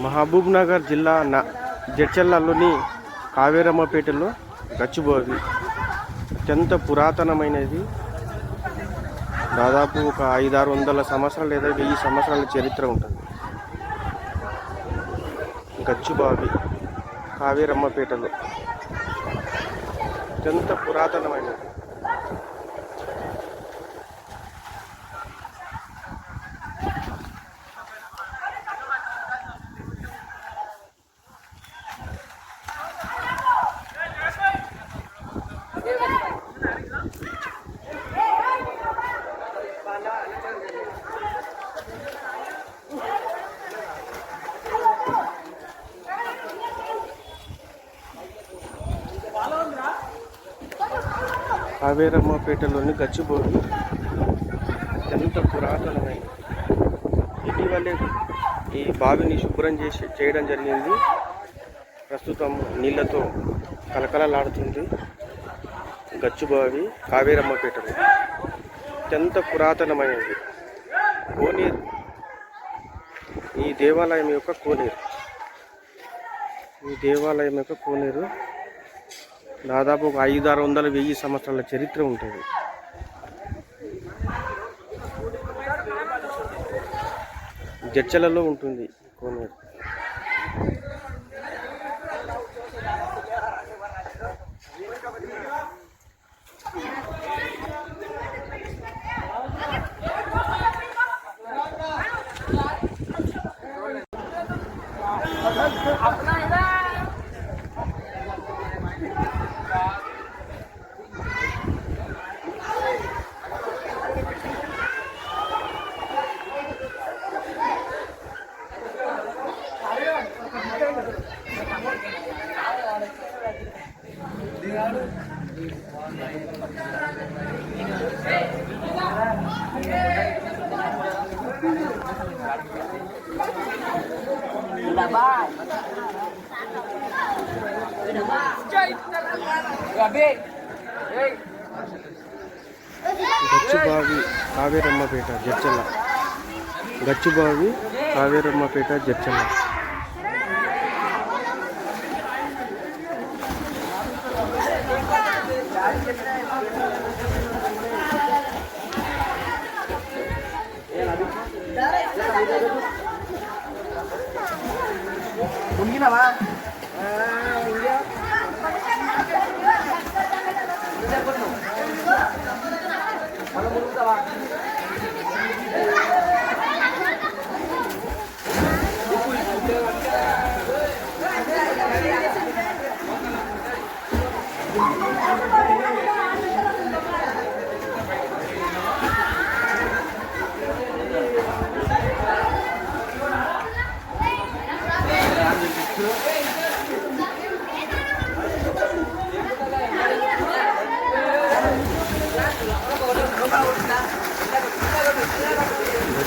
మహబూబ్ నగర్ జిల్లా జడ్చర్లలోని కావేరమ్మపేటలో గచ్చిబౌలి అత్యంత పురాతనమైనది. దాదాపు ఒక 500-600 సంవత్సరాలు లేదా 1000 సంవత్సరాల చరిత్ర ఉంటుంది. గచ్చిబౌలి కావేరమ్మపేటలో అత్యంత పురాతనమైనది. కావేరమ్మపేటలోని గచ్చిబౌలి ఎంత పురాతనమైనది. ఇటీవలే ఈ బావిని శుభ్రం చేయడం జరిగింది. ప్రస్తుతం నీళ్లతో కలకలలాడుతుంది. గచ్చిబౌలి కావేరమ్మపేటలో అత్యంత పురాతనమైనది. కోనేరు, ఈ దేవాలయం యొక్క కోనేరు దాదాపు ఒక 500-600-1000 సంవత్సరాల చరిత్ర ఉంటుంది. జడ్చర్లలో ఉంటుంది కోనేరు. గచ్చిబౌలి కావేరమ్మపేట జడ్చర్ల. గచ్చిబౌలి కావేరమ్మపేట జడ్చర్ల.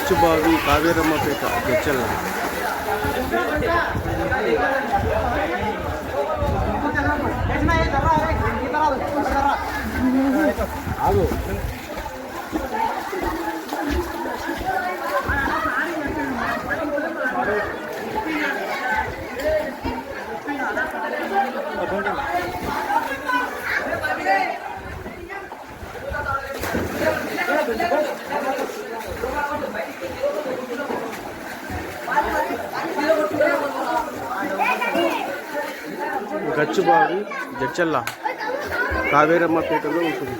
గచ్చిబౌలి కావేరమ్మపేట జడ్చర్ల. గచ్చిబౌలి జడ్చర్ల కావేరమ్మపేటలో ఉంటుంది.